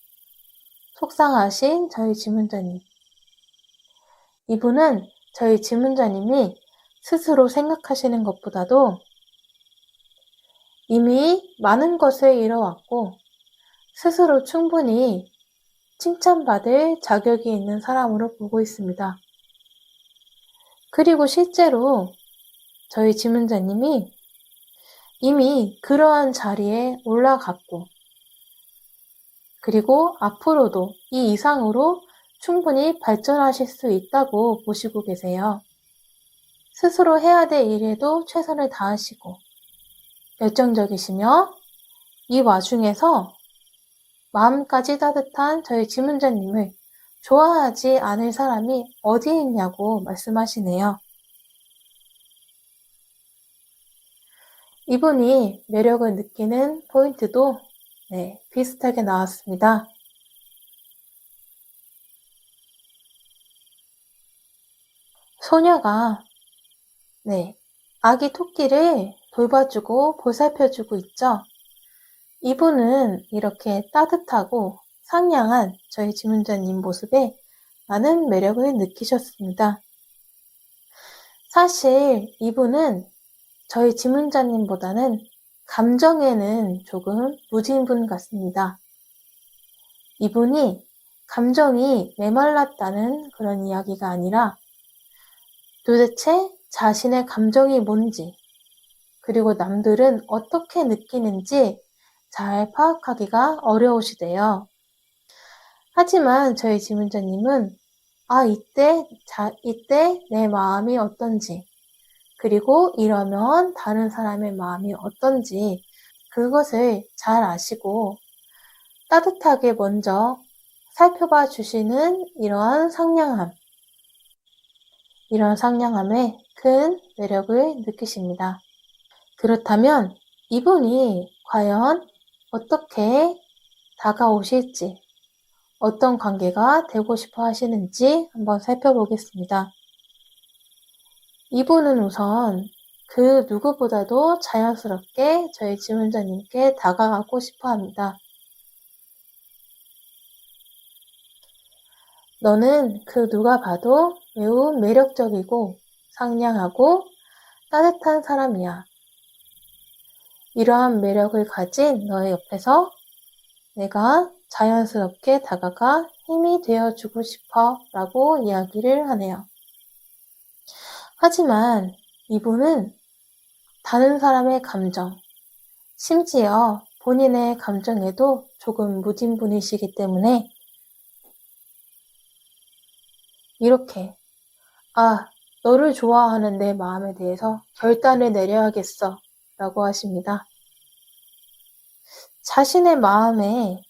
속상하신 저희 지문자님. 이분은 저희 지문자님이 스스로 생각하시는 것보다도 이미 많은 것을 이뤄왔고 스스로 충분히 칭찬받을 자격이 있는 사람으로 보고 있습니다. 그리고 실제로 저희 지문자님이 이미 그러한 자리에 올라갔고 그리고 앞으로도 이 이상으로 충분히 발전하실 수 있다고 보시고 계세요. 스스로 해야 될 일에도 최선을 다하시고 열정적이시며 이 와중에서 마음까지 따뜻한 저희 지문자님을 좋아하지 않을 사람이 어디 있냐고 말씀하시네요. 이분이 매력을 느끼는 포인트도 비슷하게 나왔습니다. 소녀가 아기 토끼를 돌봐주고 보살펴주고 있죠. 이분은 이렇게 따뜻하고 상냥한 저희 지문자님 모습에 많은 매력을 느끼셨습니다. 사실 이분은 저희 지문자님보다는 감정에는 조금 무진 분 같습니다. 이분이 감정이 메말랐다는 그런 이야기가 아니라 도대체 자신의 감정이 뭔지, 그리고 남들은 어떻게 느끼는지 잘 파악하기가 어려우시대요. 하지만 저희 지문자님은 이때 내 마음이 어떤지, 그리고 이러면 다른 사람의 마음이 어떤지 그것을 잘 아시고 따뜻하게 먼저 살펴봐 주시는 이런 상냥함에 큰 매력을 느끼십니다. 그렇다면 이분이 과연 어떻게 다가오실지, 어떤 관계가 되고 싶어 하시는지 한번 살펴보겠습니다. 이분은 우선 그 누구보다도 자연스럽게 저희 지문자님께 다가가고 싶어 합니다. 너는 그 누가 봐도 매우 매력적이고 상냥하고 따뜻한 사람이야. 이러한 매력을 가진 너의 옆에서 내가 자연스럽게 다가가 힘이 되어주고 싶어 라고 이야기를 하네요. 하지만 이분은 다른 사람의 감정, 심지어 본인의 감정에도 조금 무딘 분이시기 때문에 이렇게 너를 좋아하는 내 마음에 대해서 결단을 내려야겠어 라고 하십니다. 자신의 마음에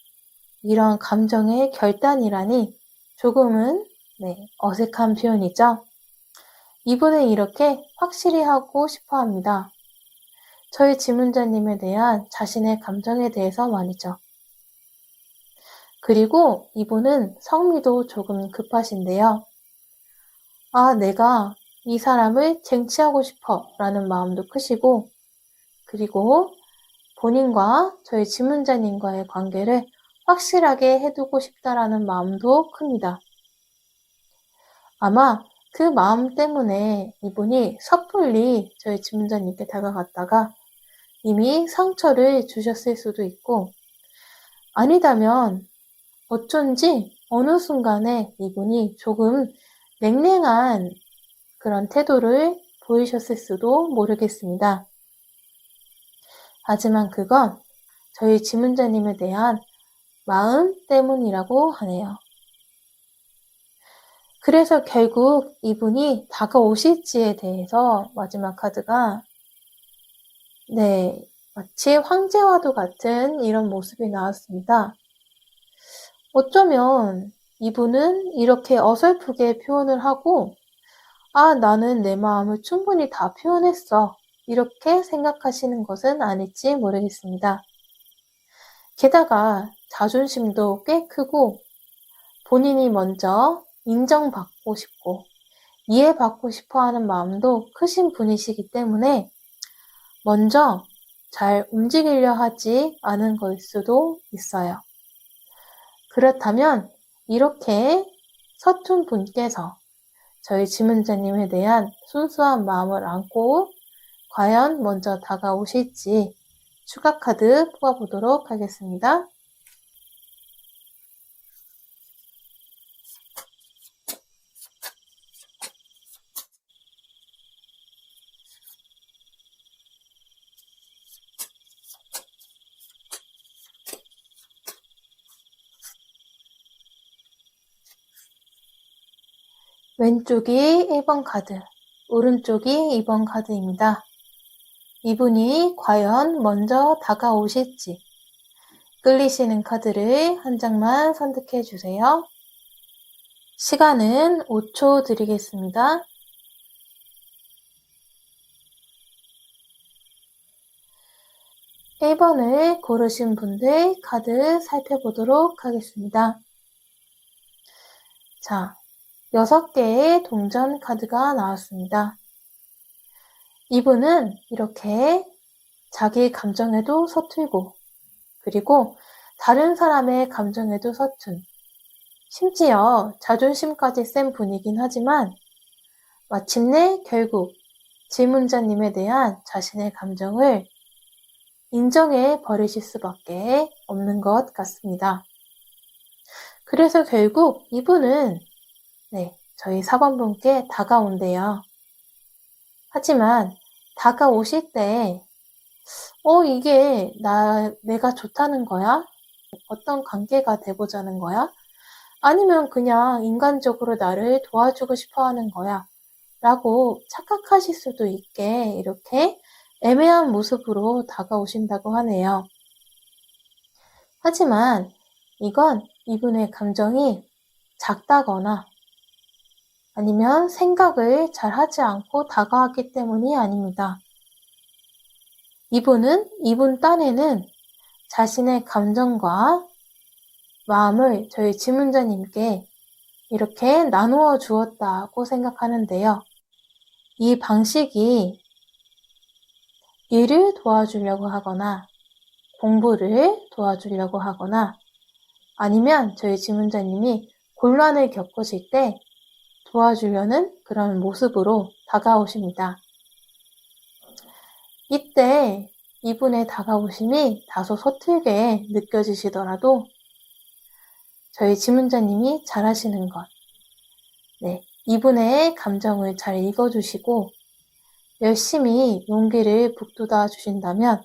이런 감정의 결단이라니 조금은 어색한 표현이죠. 이분은 이렇게 확실히 하고 싶어 합니다. 저희 지문자님에 대한 자신의 감정에 대해서 말이죠. 그리고 이분은 성미도 조금 급하신데요. 내가 이 사람을 쟁취하고 싶어 라는 마음도 크시고, 그리고 본인과 저희 지문자님과의 관계를 확실하게 해두고 싶다라는 마음도 큽니다. 아마 그 마음 때문에 이분이 섣불리 저희 지문자님께 다가갔다가 이미 상처를 주셨을 수도 있고, 아니다면 어쩐지 어느 순간에 이분이 조금 냉랭한 그런 태도를 보이셨을 수도 모르겠습니다. 하지만 그건 저희 지문자님에 대한 마음 때문이라고 하네요. 그래서 결국 이분이 다가오실지에 대해서 마지막 카드가 마치 황제와도 같은 이런 모습이 나왔습니다. 어쩌면 이분은 이렇게 어설프게 표현을 하고 나는 내 마음을 충분히 다 표현했어. 이렇게 생각하시는 것은 아닐지 모르겠습니다. 게다가 자존심도 꽤 크고 본인이 먼저 인정받고 싶고 이해받고 싶어 하는 마음도 크신 분이시기 때문에 먼저 잘 움직이려 하지 않은 걸 수도 있어요. 그렇다면 이렇게 서툰 분께서 저희 지문자님에 대한 순수한 마음을 안고 과연 먼저 다가오실지 추가 카드 뽑아보도록 하겠습니다. 왼쪽이 1번 카드, 오른쪽이 2번 카드입니다. 이분이 과연 먼저 다가오실지 끌리시는 카드를 한 장만 선택해 주세요. 시간은 5초 드리겠습니다. (1번을) 고르신 분들 카드 살펴보도록 하겠습니다. 자, 6개의 동전 카드가 나왔습니다. 이분은 이렇게 자기 감정에도 서툴고 그리고 다른 사람의 감정에도 서툰 심지어 자존심까지 센 분이긴 하지만 마침내 결국 질문자님에 대한 자신의 감정을 인정해 버리실 수밖에 없는 것 같습니다. 그래서 결국 이분은 저희 4번 분께 다가온대요. 하지만 다가오실 때 이게 내가 좋다는 거야? 어떤 관계가 돼보자는 거야? 아니면 그냥 인간적으로 나를 도와주고 싶어 하는 거야? 라고 착각하실 수도 있게 이렇게 애매한 모습으로 다가오신다고 하네요. 하지만 이건 이분의 감정이 작다거나 아니면 생각을 잘 하지 않고 다가왔기 때문이 아닙니다. 이분 딴에는 자신의 감정과 마음을 저희 지문자님께 이렇게 나누어 주었다고 생각하는데요. 이 방식이 일을 도와주려고 하거나 공부를 도와주려고 하거나 아니면 저희 지문자님이 곤란을 겪으실 때 도와주려는 그런 모습으로 다가오십니다. 이때 이분의 다가오심이 다소 서툴게 느껴지시더라도 저희 지문자님이 잘하시는 것, 이분의 감정을 잘 읽어주시고 열심히 용기를 북돋아 주신다면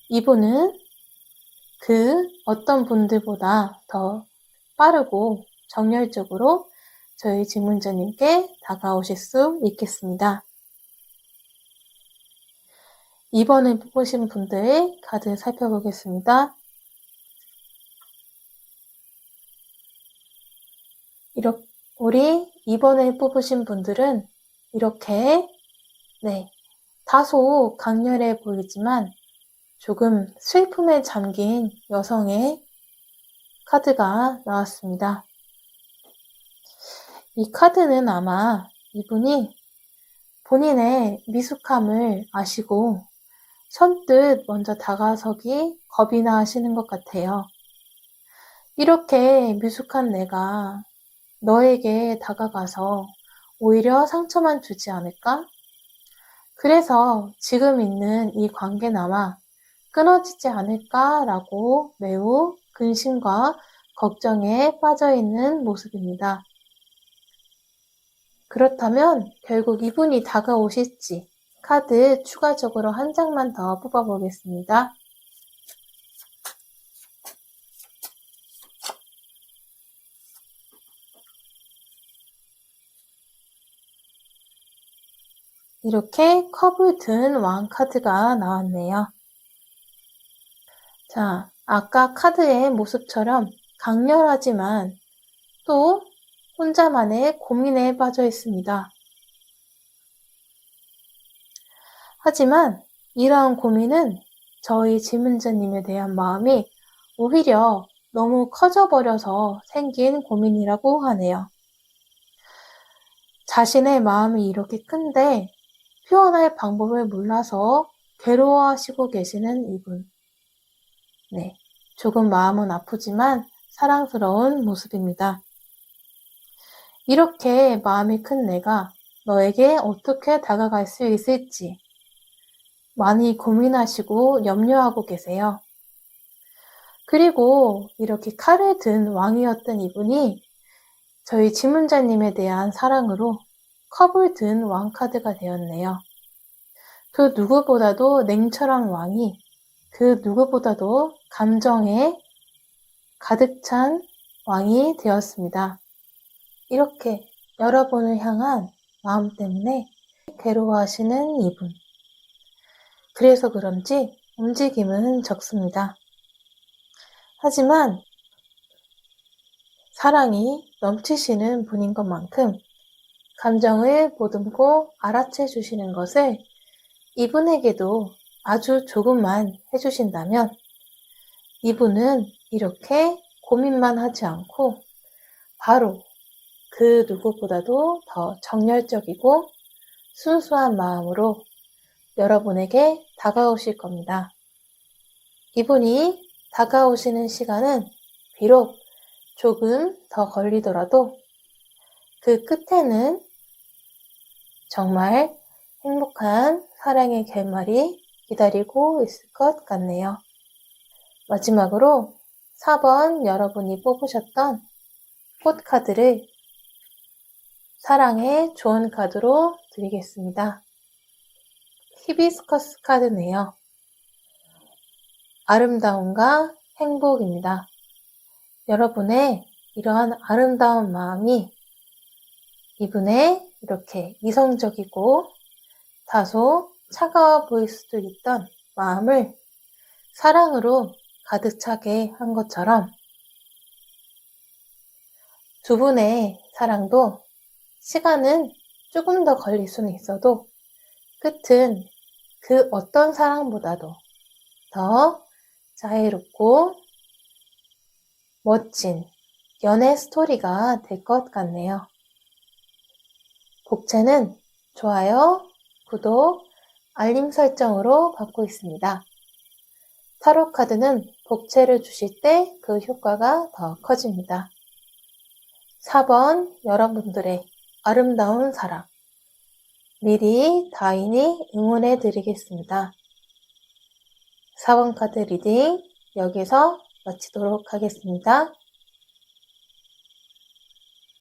이분은 그 어떤 분들보다 더 빠르고 정열적으로 저희 지문자님께 다가오실 수 있겠습니다. 이번에 뽑으신 분들 카드 살펴보겠습니다. 우리 이번에 뽑으신 분들은 이렇게 다소 강렬해 보이지만 조금 슬픔에 잠긴 여성의 카드가 나왔습니다. 이 카드는 아마 이분이 본인의 미숙함을 아시고 선뜻 먼저 다가서기 겁이나 하시는 것 같아요. 이렇게 미숙한 내가 너에게 다가가서 오히려 상처만 주지 않을까? 그래서 지금 있는 이 관계나마 끊어지지 않을까라고 매우 근심과 걱정에 빠져 있는 모습입니다. 그렇다면 결국 이분이 다가오실지 카드 추가적으로 한 장만 더 뽑아보겠습니다. 이렇게 컵을 든 왕 카드가 나왔네요. 자, 아까 카드의 모습처럼 강렬하지만 또 혼자만의 고민에 빠져 있습니다. 하지만 이러한 고민은 저희 지문자님에 대한 마음이 오히려 너무 커져버려서 생긴 고민이라고 하네요. 자신의 마음이 이렇게 큰데 표현할 방법을 몰라서 괴로워하시고 계시는 이분. 조금 마음은 아프지만 사랑스러운 모습입니다. 이렇게 마음이 큰 내가 너에게 어떻게 다가갈 수 있을지 많이 고민하시고 염려하고 계세요. 그리고 이렇게 칼을 든 왕이었던 이분이 저희 지문자님에 대한 사랑으로 컵을 든 왕카드가 되었네요. 그 누구보다도 냉철한 왕이 그 누구보다도 감정에 가득 찬 왕이 되었습니다. 이렇게 여러분을 향한 마음 때문에 괴로워하시는 이분. 그래서 그런지 움직임은 적습니다. 하지만 사랑이 넘치시는 분인 것만큼 감정을 보듬고 알아채 주시는 것을 이분에게도 아주 조금만 해주신다면 이분은 이렇게 고민만 하지 않고 바로 그 누구보다도 더 정열적이고 순수한 마음으로 여러분에게 다가오실 겁니다. 이분이 다가오시는 시간은 비록 조금 더 걸리더라도 그 끝에는 정말 행복한 사랑의 결말이 기다리고 있을 것 같네요. 마지막으로 4번 여러분이 뽑으셨던 꽃카드를 사랑의 좋은 카드로 드리겠습니다. 히비스커스 카드네요. 아름다움과 행복입니다. 여러분의 이러한 아름다운 마음이 이분의 이렇게 이성적이고 다소 차가워 보일 수도 있던 마음을 사랑으로 가득 차게 한 것처럼 두 분의 사랑도 시간은 조금 더 걸릴 수는 있어도 끝은 그 어떤 사랑보다도 더 자유롭고 멋진 연애 스토리가 될 것 같네요. 복채는 좋아요, 구독, 알림 설정으로 받고 있습니다. 타로 카드는 복채를 주실 때 그 효과가 더 커집니다. 4번 여러분들의 아름다운 사랑 미리 다인이 응원해 드리겠습니다. 4번 카드 리딩 여기서 마치도록 하겠습니다.